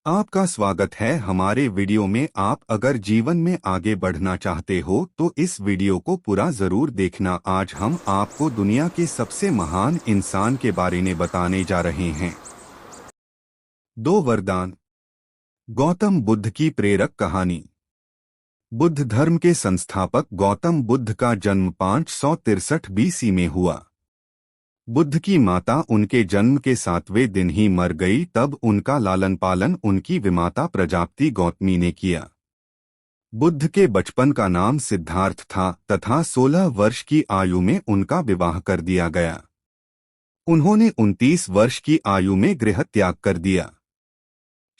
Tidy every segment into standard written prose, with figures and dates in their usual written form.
आपका स्वागत है हमारे वीडियो में। आप अगर जीवन में आगे बढ़ना चाहते हो तो इस वीडियो को पूरा जरूर देखना। आज हम आपको दुनिया के सबसे महान इंसान के बारे में बताने जा रहे हैं। दो वरदान। गौतम बुद्ध की प्रेरक कहानी। बुद्ध धर्म के संस्थापक गौतम बुद्ध का जन्म 563 बीसी में हुआ। बुद्ध की माता उनके जन्म के 7वें दिन ही मर गई। तब उनका लालन पालन उनकी विमाता प्रजापति गौतमी ने किया। बुद्ध के बचपन का नाम सिद्धार्थ था तथा 16 वर्ष की आयु में उनका विवाह कर दिया गया। उन्होंने 29 वर्ष की आयु में गृह त्याग कर दिया।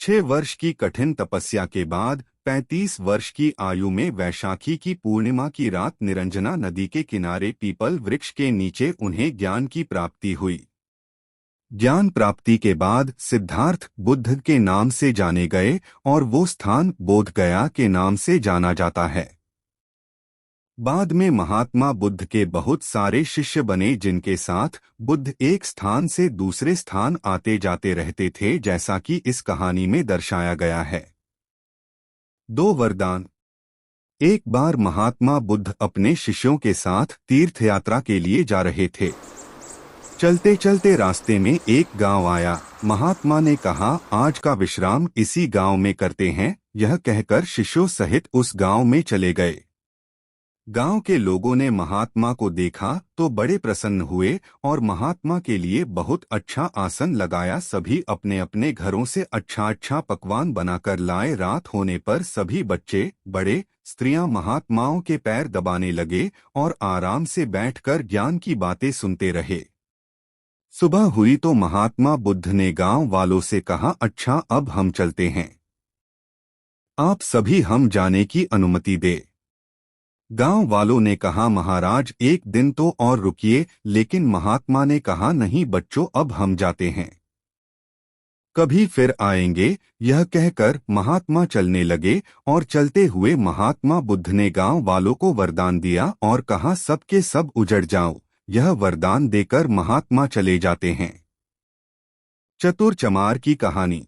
6 वर्ष की कठिन तपस्या के बाद 35 वर्ष की आयु में वैशाखी की पूर्णिमा की रात निरंजना नदी के किनारे पीपल वृक्ष के नीचे उन्हें ज्ञान की प्राप्ति हुई। ज्ञान प्राप्ति के बाद सिद्धार्थ बुद्ध के नाम से जाने गए और वो स्थान बोध गया के नाम से जाना जाता है। बाद में महात्मा बुद्ध के बहुत सारे शिष्य बने जिनके साथ बुद्ध एक स्थान से दूसरे स्थान आते जाते रहते थे, जैसा कि इस कहानी में दर्शाया गया है। दो वरदान। एक बार महात्मा बुद्ध अपने शिष्यों के साथ तीर्थ यात्रा के लिए जा रहे थे। चलते चलते रास्ते में एक गांव आया। महात्मा ने कहा, आज का विश्राम इसी गांव में करते हैं। यह कहकर शिष्यों सहित उस गांव में चले गए। गांव के लोगों ने महात्मा को देखा तो बड़े प्रसन्न हुए और महात्मा के लिए बहुत अच्छा आसन लगाया। सभी अपने अपने घरों से अच्छा अच्छा पकवान बनाकर लाए। रात होने पर सभी बच्चे, बड़े, स्त्रियां महात्माओं के पैर दबाने लगे और आराम से बैठकर ज्ञान की बातें सुनते रहे। सुबह हुई तो महात्मा बुद्ध ने गांव वालों से कहा, अच्छा अब हम चलते हैं। आप सभी हम जाने की अनुमति दे। गांव वालों ने कहा, महाराज एक दिन तो और रुकिए। लेकिन महात्मा ने कहा, नहीं बच्चों अब हम जाते हैं, कभी फिर आएंगे। यह कहकर महात्मा चलने लगे और चलते हुए महात्मा बुद्ध ने गांव वालों को वरदान दिया और कहा, सबके सब उजड़ जाओ। यह वरदान देकर महात्मा चले जाते हैं। चतुर चमार की कहानी।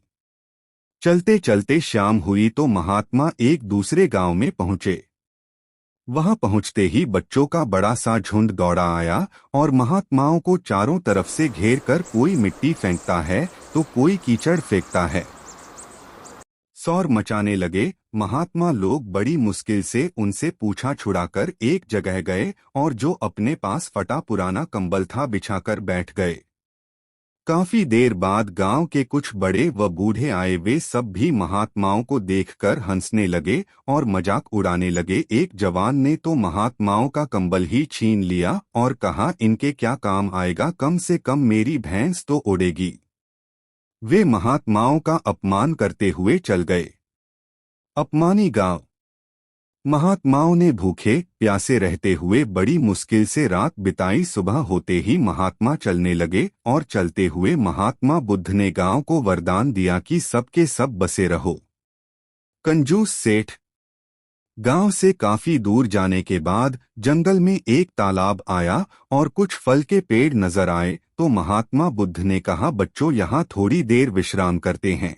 चलते चलते शाम हुई तो महात्मा एक दूसरे गांव में पहुंचे। वहां पहुंचते ही बच्चों का बड़ा सा झुंड दौड़ा आया और महात्माओं को चारों तरफ से घेर कर कोई मिट्टी फेंकता है तो कोई कीचड़ फेंकता है। शोर मचाने लगे। महात्मा लोग बड़ी मुश्किल से उनसे पूछा छुड़ाकर एक जगह गए और जो अपने पास फटा पुराना कंबल था बिछाकर बैठ गए। काफी देर बाद गांव के कुछ बड़े व बूढ़े आए। वे सब भी महात्माओं को देखकर हंसने लगे और मजाक उड़ाने लगे। एक जवान ने तो महात्माओं का कंबल ही छीन लिया और कहा, इनके क्या काम आएगा, कम से कम मेरी भैंस तो उड़ेगी। वे महात्माओं का अपमान करते हुए चल गए। अपमानी गांव। महात्माओं ने भूखे प्यासे रहते हुए बड़ी मुश्किल से रात बिताई। सुबह होते ही महात्मा चलने लगे और चलते हुए महात्मा बुद्ध ने गांव को वरदान दिया कि सबके सब बसे रहो। कंजूस सेठ। गांव से काफी दूर जाने के बाद जंगल में एक तालाब आया और कुछ फल के पेड़ नजर आए तो महात्मा बुद्ध ने कहा, बच्चों यहाँ थोड़ी देर विश्राम करते हैं।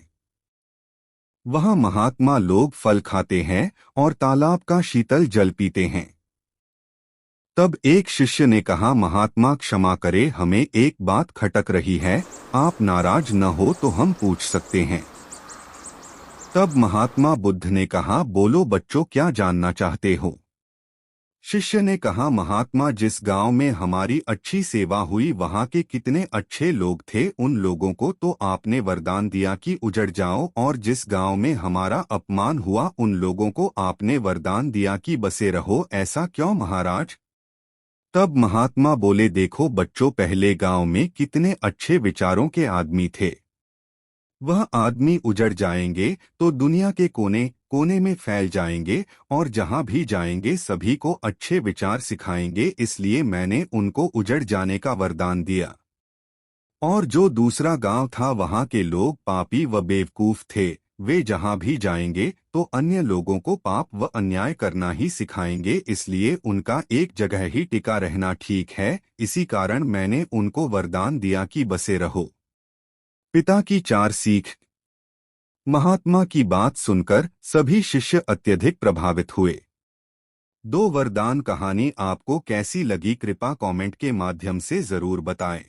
वहां महात्मा लोग फल खाते हैं और तालाब का शीतल जल पीते हैं। तब एक शिष्य ने कहा, महात्मा क्षमा करे, हमें एक बात खटक रही है, आप नाराज न हो तो हम पूछ सकते हैं। तब महात्मा बुद्ध ने कहा, बोलो बच्चों क्या जानना चाहते हो। शिष्य ने कहा, महात्मा जिस गांव में हमारी अच्छी सेवा हुई वहां के कितने अच्छे लोग थे। उन लोगों को तो आपने वरदान दिया कि उजड़ जाओ, और जिस गांव में हमारा अपमान हुआ उन लोगों को आपने वरदान दिया कि बसे रहो। ऐसा क्यों महाराज। तब महात्मा बोले, देखो बच्चों, पहले गांव में कितने अच्छे विचारों के आदमी थे। वह आदमी उजड़ जाएंगे तो दुनिया के कोने कोने में फैल जाएंगे और जहां भी जाएंगे सभी को अच्छे विचार सिखाएंगे। इसलिए मैंने उनको उजड़ जाने का वरदान दिया। और जो दूसरा गांव था वहां के लोग पापी व बेवकूफ थे। वे जहां भी जाएंगे तो अन्य लोगों को पाप व अन्याय करना ही सिखाएंगे। इसलिए उनका एक जगह ही टिका रहना ठीक है। इसी कारण मैंने उनको वरदान दिया कि बसे रहो। पिता की 4 सीख। महात्मा की बात सुनकर सभी शिष्य अत्यधिक प्रभावित हुए। दो वरदान कहानी आपको कैसी लगी कृपया कमेंट के माध्यम से जरूर बताएं।